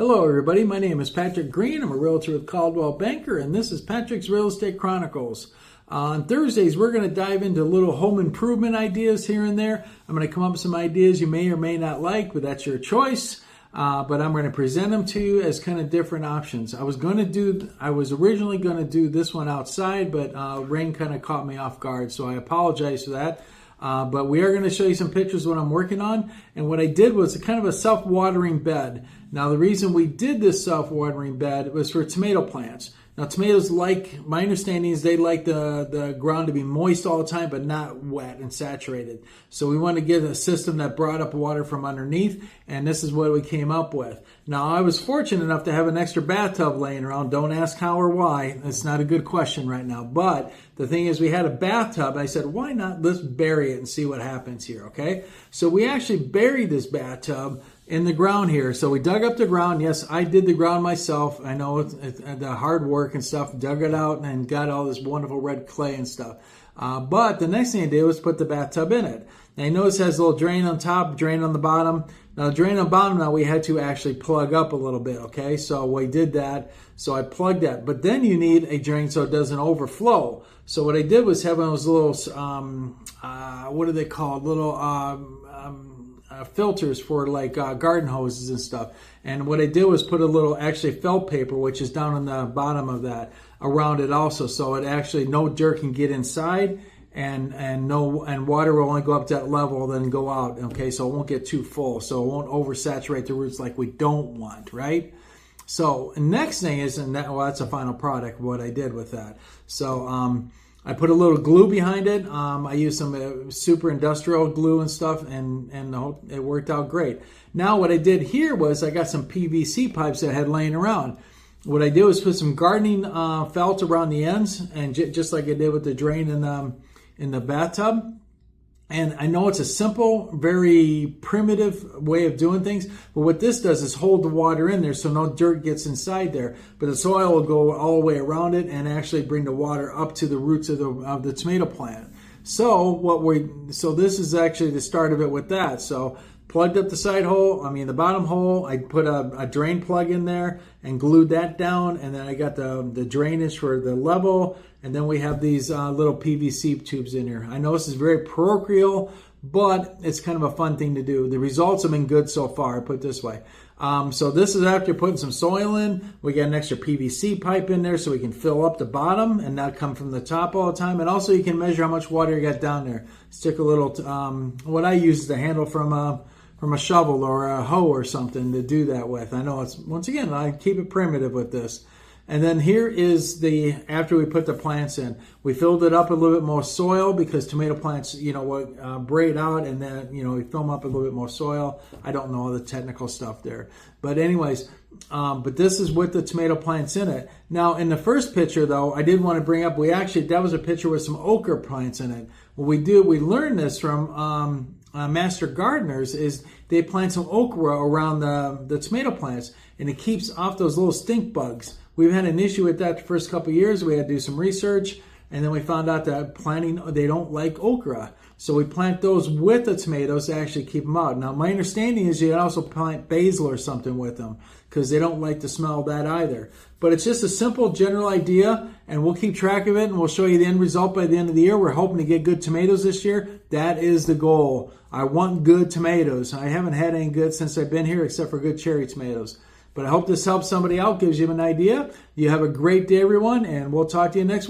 Hello everybody, my name is Patrick Green. I'm a realtor with Caldwell Banker, and this is Patrick's Real Estate Chronicles. On Thursdays, we're going to dive into little home improvement ideas here and there. I'm going to come up with some ideas you may or may not like, but that's your choice. But I'm going to present them to you as kind of different options. I was originally going to do this one outside, but rain kind of caught me off guard, so I apologize for that. But we are going to show you some pictures of what I'm working on. And what I did was kind of a self-watering bed. Now, the reason we did this self-watering bed was for tomato plants. Now, tomatoes my understanding is they like the ground to be moist all the time, but not wet and saturated. So we wanted to get a system that brought up water from underneath, and this is what we came up with. Now, I was fortunate enough to have an extra bathtub laying around. Don't ask how or why. It's not a good question right now. But the thing is, we had a bathtub. I said, why not? Let's bury it and see what happens here, okay? So we actually buried this bathtub in the ground here. So we dug up the ground. Yes, I did the ground myself. I know it's the hard work and stuff. Dug it out and got all this wonderful red clay and stuff. But the next thing I did was put the bathtub in it. Now you notice it has a little drain on top, drain on the bottom. Now the drain on the bottom, now we had to actually plug up a little bit, okay? So we did that. So I plugged that. But then you need a drain so it doesn't overflow. So what I did was have one of those little, what are they called? Little filters for like garden hoses and stuff. And what I did was put a little actually felt paper, which is down on the bottom of that, around it also, so it actually no dirt can get inside, and water will only go up to that level, then go out. Okay, so it won't get too full, so it won't oversaturate the roots like we don't want, right? So next thing is, that's a final product what I did with that. So I put a little glue behind it. I used some super industrial glue and stuff, and it worked out great. Now what I did here was I got some PVC pipes that I had laying around. What I did was put some gardening felt around the ends, and just like I did with the drain in the bathtub. And I know it's a simple, very primitive way of doing things, but what this does is hold the water in there so no dirt gets inside there. But the soil will go all the way around it and actually bring the water up to the roots of the tomato plant. So this is actually the start of it with that. So plugged up the bottom hole. I put a drain plug in there and glued that down, and then I got the drainage for the level, and then we have these little PVC tubes in here. I know this is very parochial, but it's kind of a fun thing to do. The results have been good so far, put it this way. So this is after putting some soil in. We got an extra PVC pipe in there so we can fill up the bottom and not come from the top all the time. And also you can measure how much water you got down there. Stick a little, what I use is the handle from a shovel or a hoe or something to do that with. I know once again, I keep it primitive with this. And then here is after we put the plants in, we filled it up a little bit more soil because tomato plants, braid out, and then, we fill them up a little bit more soil. I don't know all the technical stuff there. But anyways, but this is with the tomato plants in it. Now, in the first picture, though, I did want to bring up, that was a picture with some okra plants in it. What we learned this from master gardeners is they plant some okra around the tomato plants, and it keeps off those little stink bugs. We've had an issue with that the first couple of years. We had to do some research, and then we found out that they don't like okra. So we plant those with the tomatoes to actually keep them out. Now, my understanding is you can also plant basil or something with them because they don't like the smell of that either. But it's just a simple general idea, and we'll keep track of it, and we'll show you the end result by the end of the year. We're hoping to get good tomatoes this year. That is the goal. I want good tomatoes. I haven't had any good since I've been here except for good cherry tomatoes. But I hope this helps somebody out, gives you an idea. You have a great day, everyone, and we'll talk to you next week.